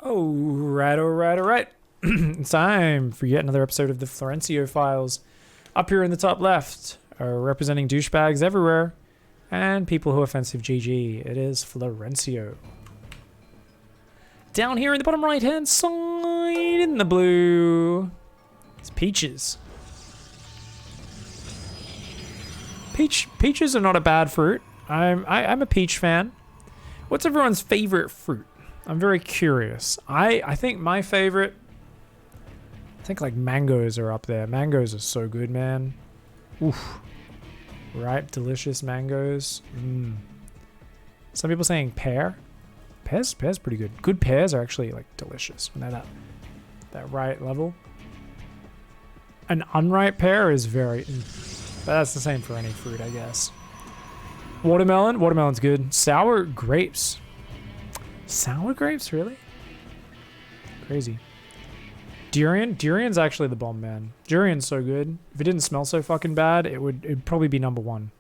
Alright. It's time for yet another episode of the Florencio Files. Up here in the top left are representing douchebags everywhere and people who are offensive GG. It is Florencio. Down here in the bottom right hand side in the blue, it's Peaches. Peaches are not a bad fruit. I'm a peach fan. What's everyone's favorite fruit? I'm very curious. I think my favorite, I think like mangoes are up there. Mangoes are so good, man. Oof. Ripe, delicious mangoes. Some people saying pear. Pear's pretty good. Good pears are actually like delicious when they're that right level. An unripe pear is very, but that's the same for any fruit, I guess. Watermelon's good. Sour grapes. Sour grapes, really? Crazy. Durian's actually the bomb, man. Durian's so good. If it didn't smell so fucking bad, it'd probably be number one.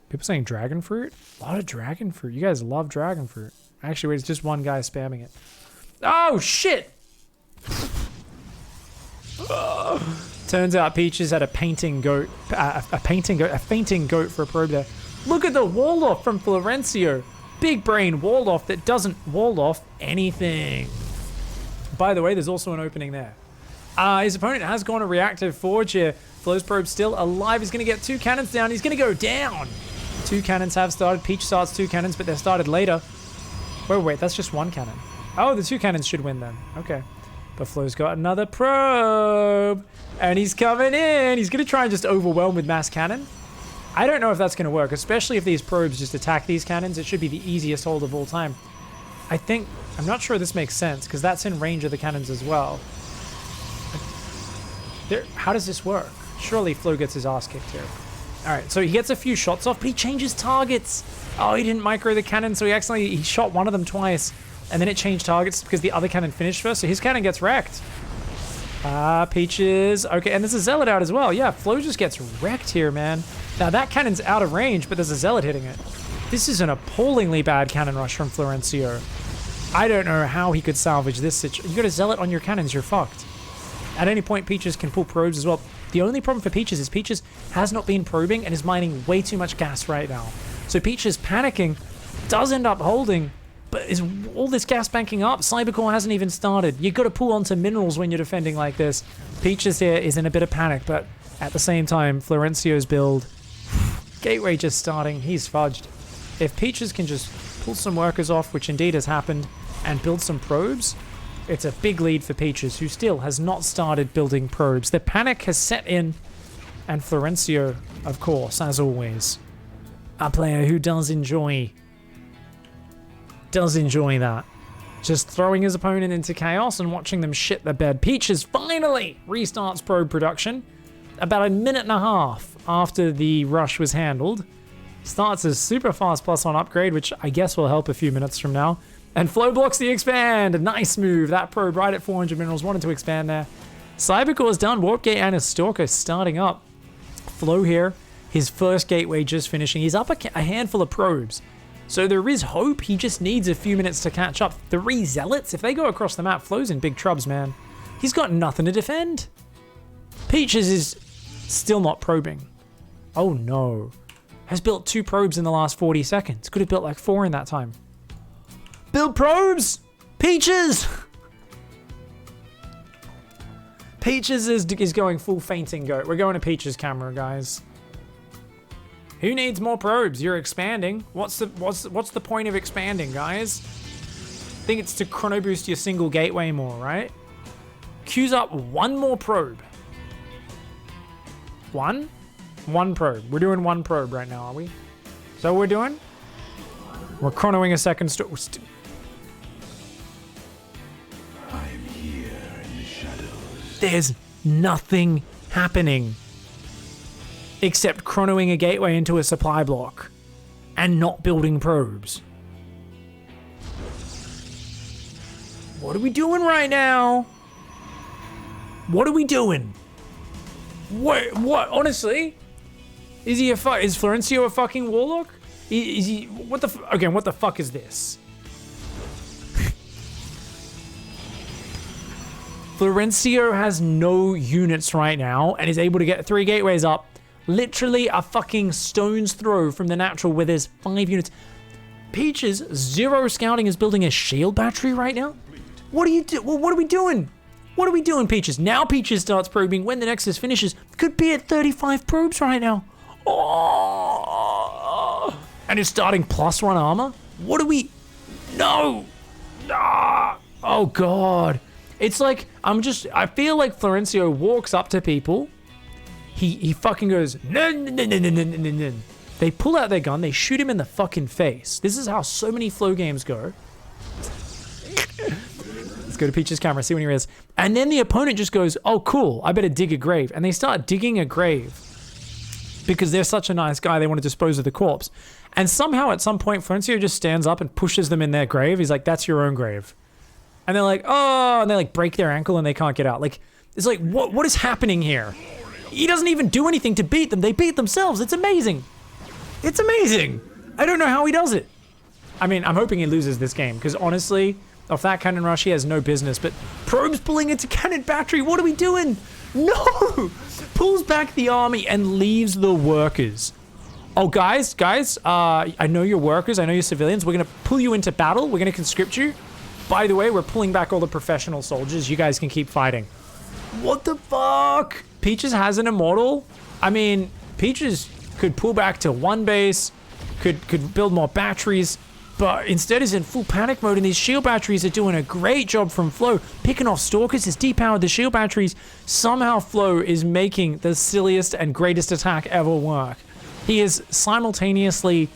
People saying dragon fruit? A lot of dragon fruit. You guys love dragon fruit. Actually, wait, it's just one guy spamming it. Oh, shit! Turns out Peaches had a fainting goat for a probe there. Look at the wall off from Florencio. Big brain wall off that doesn't wall off anything. By the way, there's also an opening there. His opponent has gone a reactive forge here. Flo's probe still alive. He's going to get two cannons down. He's going to go down. Two cannons have started. Peach starts two cannons, but they're started later. Wait, that's just one cannon. Oh, the two cannons should win then. Okay. But Flo's got another probe. And he's coming in. He's going to try and just overwhelm with mass cannon. I don't know if that's going to work, especially if these probes just attack these cannons. It should be the easiest hold of all time. I'm not sure this makes sense, because that's in range of the cannons as well. How does this work? Surely Flo gets his ass kicked here. Alright, so he gets a few shots off, but he changes targets. Oh, he didn't micro the cannon, so he shot one of them twice. And then it changed targets because the other cannon finished first, so his cannon gets wrecked. Peaches. Okay, and there's a Zealot out as well. Yeah, Flo just gets wrecked here, man. Now, that cannon's out of range, but there's a Zealot hitting it. This is an appallingly bad cannon rush from Florencio. I don't know how he could salvage this situation. You got a Zealot on your cannons, you're fucked. At any point, Peaches can pull probes as well. The only problem for Peaches is Peaches has not been probing and is mining way too much gas right now. So Peaches panicking, does end up holding, but is all this gas banking up? Cybercore hasn't even started. You got to pull onto minerals when you're defending like this. Peaches here is in a bit of panic, but at the same time, Florencio's build, Gateway just starting, he's fudged. If Peaches can just pull some workers off, which indeed has happened, and build some probes, it's a big lead for Peaches, who still has not started building probes. The panic has set in, and Florencio, of course, as always, a player who does enjoy that. Just throwing his opponent into chaos and watching them shit the bed. Peaches finally restarts probe production about a minute and a half after the rush was handled. Starts a super fast +1 upgrade, which I guess will help a few minutes from now. And Flo blocks the expand. A nice move. That probe right at 400 minerals. Wanted to expand there. Cybercore's done. Warp Gate and a Stalker starting up. Flo here. His first gateway just finishing. He's up a handful of probes. So there is hope. He just needs a few minutes to catch up. 3 Zealots. If they go across the map, Flo's in big trubs, man. He's got nothing to defend. Peaches is still not probing. Oh no. Has built 2 probes in the last 40 seconds. Could have built like 4 in that time. Build probes! Peaches! Peaches is going full fainting goat. We're going to Peaches camera, guys. Who needs more probes? You're expanding. What's the point of expanding, guys? I think it's to chrono boost your single gateway more, right? Queues up 1 more probe. One probe. We're doing 1 probe right now, are we? So we're doing? We're chronoing a second I'm here in the shadows. There's nothing happening except chronoing a gateway into a supply block and not building probes. What are we doing right now? What are we doing? What? Honestly? Is Florencio a fucking warlock? Is he? What the? Again, what the fuck is this? Florencio has no units right now and is able to get 3 gateways up. Literally a fucking stone's throw from the natural where there's 5 units. Peaches, 0 scouting, is building a shield battery right now. What are you what are we doing? What are we doing, Peaches? Now Peaches starts probing when the Nexus finishes. Could be at 35 probes right now. Oh! And is starting +1 armor? What do we... No! Ah! Oh, God. It's like, I feel like Florencio walks up to people. He fucking goes, no, no, no, no, no, no, no, no. They pull out their gun, they shoot him in the fucking face. This is how so many Flow games go. Let's go to Peach's camera, see when he is. And then the opponent just goes, oh, cool, I better dig a grave. And they start digging a grave because they're such a nice guy, they want to dispose of the corpse. And somehow at some point, Florencio just stands up and pushes them in their grave. He's like, that's your own grave. And they're like, oh, and they like break their ankle and they can't get out. Like, it's like, what is happening here? He doesn't even do anything to beat them. They beat themselves. It's amazing. It's amazing. I don't know how he does it. I mean, I'm hoping he loses this game because honestly, off that cannon rush, he has no business. But probes pulling into cannon battery. What are we doing? No! Pulls back the army and leaves the workers. Oh, guys, I know you're workers. I know you're civilians. We're going to pull you into battle. We're going to conscript you. By the way, we're pulling back all the professional soldiers. You guys can keep fighting. What the fuck? Peaches has an immortal? I mean, Peaches could pull back to 1 base, could build more batteries, but instead is in full panic mode, and these shield batteries are doing a great job from Flow. Picking off Stalkers has depowered the shield batteries. Somehow Flow is making the silliest and greatest attack ever work. He is simultaneously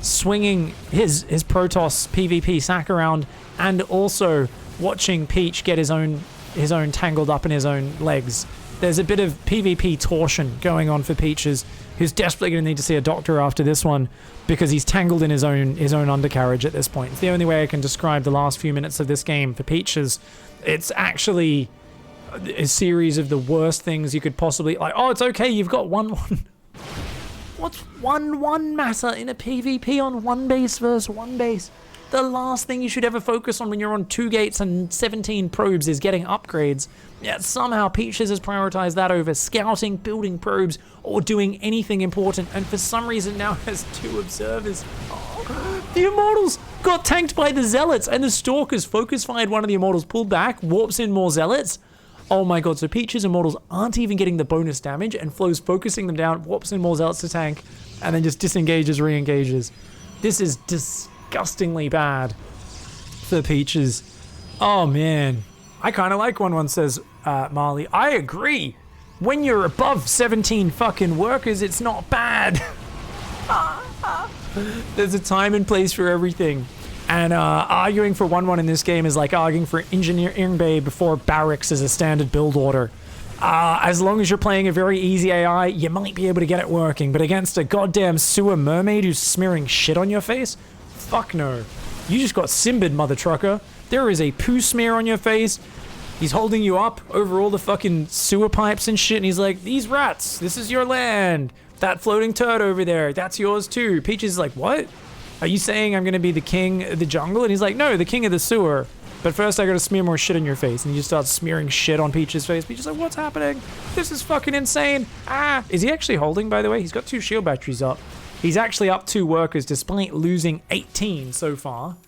swinging his Protoss PvP sack around and also watching Peach get his own tangled up in his own legs. There's a bit of PvP torsion going on for Peaches, who's desperately going to need to see a doctor after this one because he's tangled in his own undercarriage at this point. It's the only way I can describe the last few minutes of this game for Peaches. It's actually a series of the worst things you could possibly... Like, oh, it's okay, you've got 1-1. What's 1-1 matter in a PvP on 1 base versus 1 base? The last thing you should ever focus on when you're on 2 gates and 17 probes is getting upgrades. Yet somehow Peaches has prioritized that over scouting, building probes, or doing anything important, and for some reason now has 2 observers. Oh, the Immortals got tanked by the Zealots, and the Stalkers focus-fired one of the Immortals, pulled back, warps in more Zealots. Oh my god, so Peach's Immortals aren't even getting the bonus damage, and Flow's focusing them down, warps in more Zealots to tank, and then just disengages, re-engages. This is disgustingly bad for Peaches. Oh man. I kind of like 1-1, says Marley. I agree. When you're above 17 fucking workers, it's not bad. There's a time and place for everything. And arguing for 1-1 in this game is like arguing for engineering bay before barracks as a standard build order. As long as you're playing a very easy AI, you might be able to get it working. But against a goddamn sewer mermaid who's smearing shit on your face? Fuck no. You just got Simbad, mother trucker. There is a poo smear on your face. He's holding you up over all the fucking sewer pipes and shit, and he's like, these rats, this is your land. That floating turd over there, that's yours too. Peaches is like, what? Are you saying I'm gonna be the king of the jungle? And he's like, no, the king of the sewer. But first I gotta smear more shit on your face. And you start smearing shit on Peach's face. Peach's like, what's happening? This is fucking insane. Ah, is he actually holding, by the way? He's got 2 shield batteries up. He's actually up 2 workers despite losing 18 so far.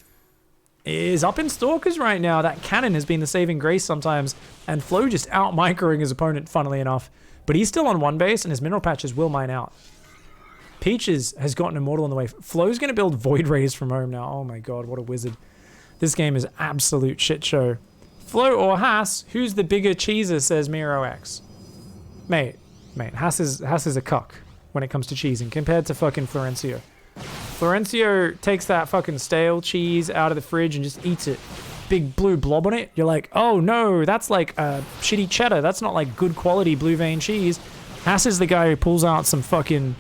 Is up in Stalkers right now. That cannon has been the saving grace sometimes, and Flow just out-microing his opponent, funnily enough. But he's still on 1 base, and his mineral patches will mine out. Peaches has gotten Immortal on the way. Flow's going to build Void Rays from home now. Oh my god, what a wizard. This game is absolute shit show. Flow or Hass, who's the bigger cheeser, says Miro X. Mate, Hass is a cuck when it comes to cheesing, compared to fucking Florencio. Florencio takes that fucking stale cheese out of the fridge and just eats it. Big blue blob on it. You're like, oh no, that's like shitty cheddar. That's not like good quality blue vein cheese. Hass is the guy who pulls out some fucking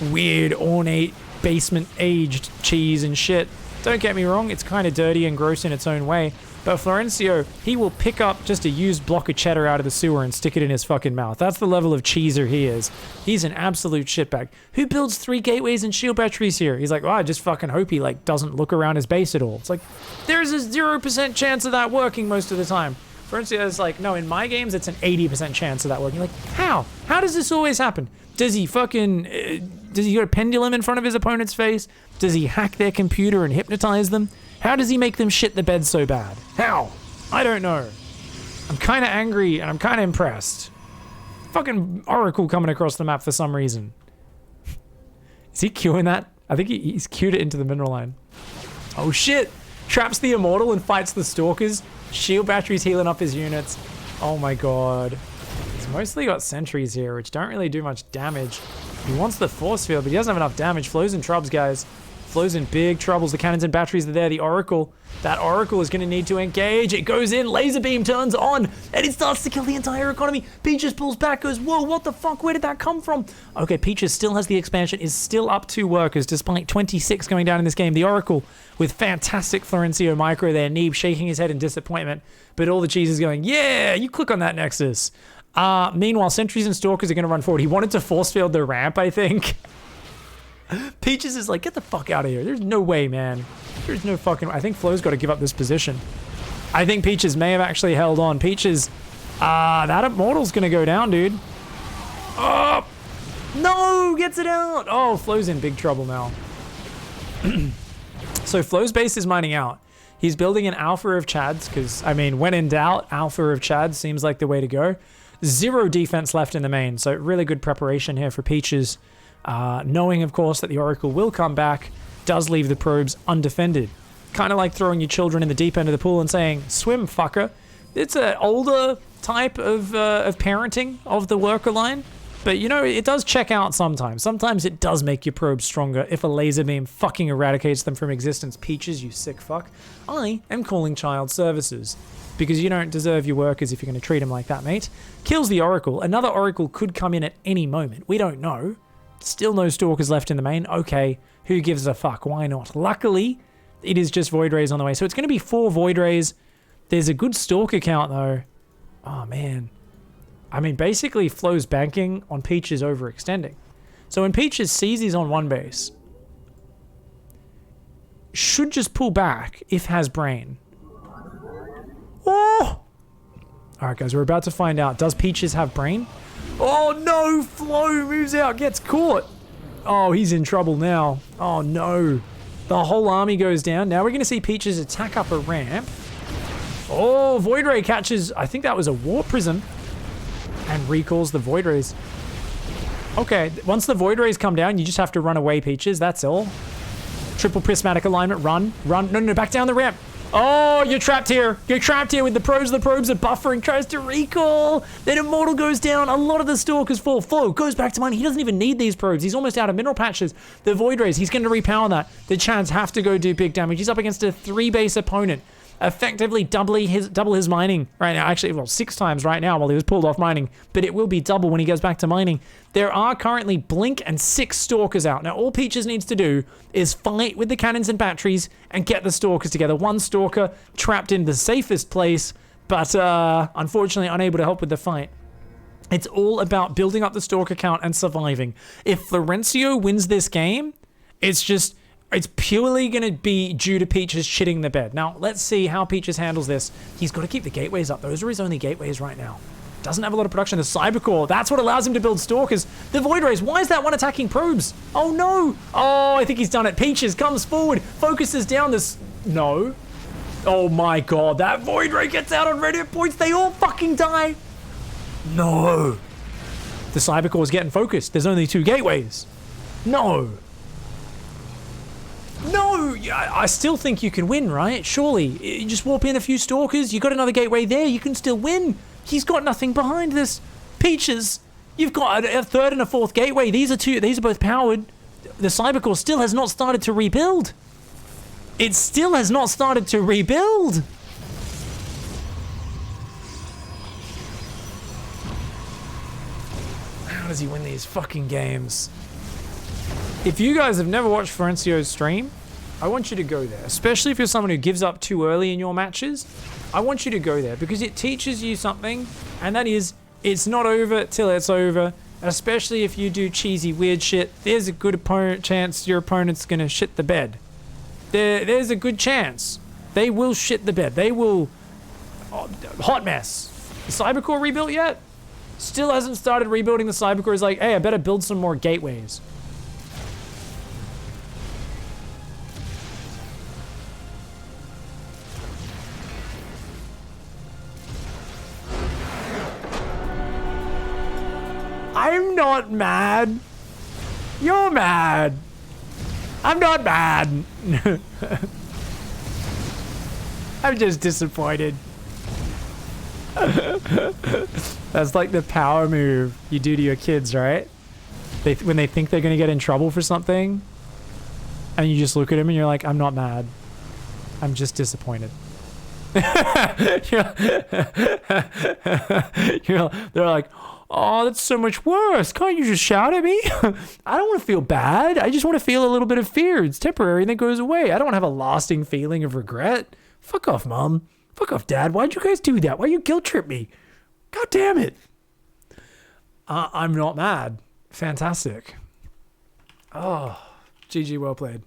weird, ornate, basement-aged cheese and shit. Don't get me wrong, it's kind of dirty and gross in its own way. But Florencio, he will pick up just a used block of cheddar out of the sewer and stick it in his fucking mouth. That's the level of cheeser he is. He's an absolute shitbag. Who builds 3 gateways and shield batteries here? He's like, oh, I just fucking hope he like doesn't look around his base at all. It's like, there's a 0% chance of that working most of the time. Florencio is like, no, in my games, it's an 80% chance of that working. Like, how? How does this always happen? Does he fucking, does he go pendulum in front of his opponent's face? Does he hack their computer and hypnotize them? How does he make them shit the bed so bad? How? I don't know. I'm kind of angry and I'm kind of impressed. Fucking Oracle coming across the map for some reason. Is he queuing that? I think he's queued it into the mineral line. Oh shit! Traps the Immortal and fights the Stalkers. Shield batteries healing up his units. Oh my god. He's mostly got sentries here, which don't really do much damage. He wants the force field, but he doesn't have enough damage. Flo's in troubles, guys. Flo's in big troubles. The cannons and batteries are there. The Oracle. That Oracle is going to need to engage. It goes in. Laser beam turns on. And it starts to kill the entire economy. Peaches pulls back, goes, whoa, what the fuck? Where did that come from? Okay, Peaches still has the expansion. Is still up 2 workers, despite 26 going down in this game. The Oracle with fantastic Florencio micro there. Neeb shaking his head in disappointment. But all the cheese is going, yeah, you click on that nexus. Meanwhile, sentries and stalkers are going to run forward. He wanted to force field the ramp, I think. Peaches is like, get the fuck out of here. There's no way, man. There's no fucking... I think Flo's got to give up this position. I think Peaches may have actually held on. Peaches... that Immortal's going to go down, dude. Oh! No! Gets it out! Oh, Flo's in big trouble now. So Flo's base is mining out. He's building an Alpha of Chads, because, I mean, when in doubt, Alpha of Chads seems like the way to go. 0 defense left in the main, so really good preparation here for Peaches. Knowing, of course, that the Oracle will come back, does leave the probes undefended. Kind of like throwing your children in the deep end of the pool and saying, swim, fucker. It's an older type of parenting of the worker line, but, you know, it does check out sometimes. Sometimes it does make your probes stronger if a laser beam fucking eradicates them from existence. Peaches, you sick fuck. I am calling child services. Because you don't deserve your workers if you're going to treat them like that, mate. Kills the Oracle. Another Oracle could come in at any moment. We don't know. Still no Stalkers left in the main. Okay, who gives a fuck? Why not? Luckily, it is just Void Rays on the way. So it's going to be 4 Void Rays. There's a good Stalker count, though. Oh, man. I mean, basically, Flo's banking on Peaches overextending. So when Peaches sees he's on one base, should just pull back if has brain. Oh! Alright, guys, we're about to find out. Does Peaches have brain? Oh, no! Flo moves out, gets caught. Oh, he's in trouble now. Oh, no. The whole army goes down. Now we're going to see Peaches attack up a ramp. Oh, Void Ray catches... I think that was a War Prism. And recalls the Void Rays. Okay, once the Void Rays come down, you just have to run away, Peaches. That's all. Triple prismatic alignment. Run. Run. No, back down the ramp. Oh, you're trapped here. You're trapped here with the probes. The probes are buffering. Tries to recall. Then Immortal goes down. A lot of the Stalkers fall. Flo goes back to mine. He doesn't even need these probes. He's almost out of mineral patches. The Void Rays, he's going to repower that. The Chads have to go do big damage. He's up against a 3-base opponent. Effectively double his mining right now. Actually, well, 6 times right now while he was pulled off mining. But it will be double when he goes back to mining. There are currently Blink and 6 Stalkers out. Now, all Peaches needs to do is fight with the cannons and batteries and get the Stalkers together. 1 Stalker trapped in the safest place, but unfortunately unable to help with the fight. It's all about building up the Stalker count and surviving. If Florencio wins this game, it's purely going to be due to Peaches shitting the bed. Now, let's see how Peaches handles this. He's got to keep the gateways up. Those are his only gateways right now. Doesn't have a lot of production. The Cybercore, that's what allows him to build Stalkers. The Void Rays, why is that one attacking probes? Oh, no. Oh, I think he's done it. Peaches comes forward, focuses down this... No. Oh, my God. That Void Ray gets out on red hit points. They all fucking die. No. The Cybercore is getting focused. There's only 2 gateways. No. No, I still think you can win, right? Surely. You just warp in a few Stalkers. You got another gateway there. You can still win. He's got nothing behind this. Peaches, you've got a 3rd and a 4th gateway. These are both powered. The Cybercore still has not started to rebuild. It still has not started to rebuild. How does he win these fucking games? If you guys have never watched Florencio's stream, I want you to go there. Especially if you're someone who gives up too early in your matches, I want you to go there because it teaches you something, and that is, it's not over till it's over. Especially if you do cheesy, weird shit, there's a good chance your opponent's gonna shit the bed. There's a good chance. They will shit the bed. They will hot mess. The Cybercore rebuilt yet? Still hasn't started rebuilding the Cybercore. He's like, hey, I better build some more gateways. I'm not mad. You're mad. I'm not mad. I'm just disappointed. That's like the power move you do to your kids, right? When they think they're gonna get in trouble for something, and you just look at them and you're like, I'm not mad. I'm just disappointed. They're like, oh, that's so much worse. Can't you just shout at me? I don't want to feel bad. I just want to feel a little bit of fear. It's temporary and then goes away. I don't want to have a lasting feeling of regret. Fuck off, Mom. Fuck off, Dad. Why'd you guys do that? Why'd you guilt trip me? God damn it. I'm not mad. Fantastic. Oh, GG, well played.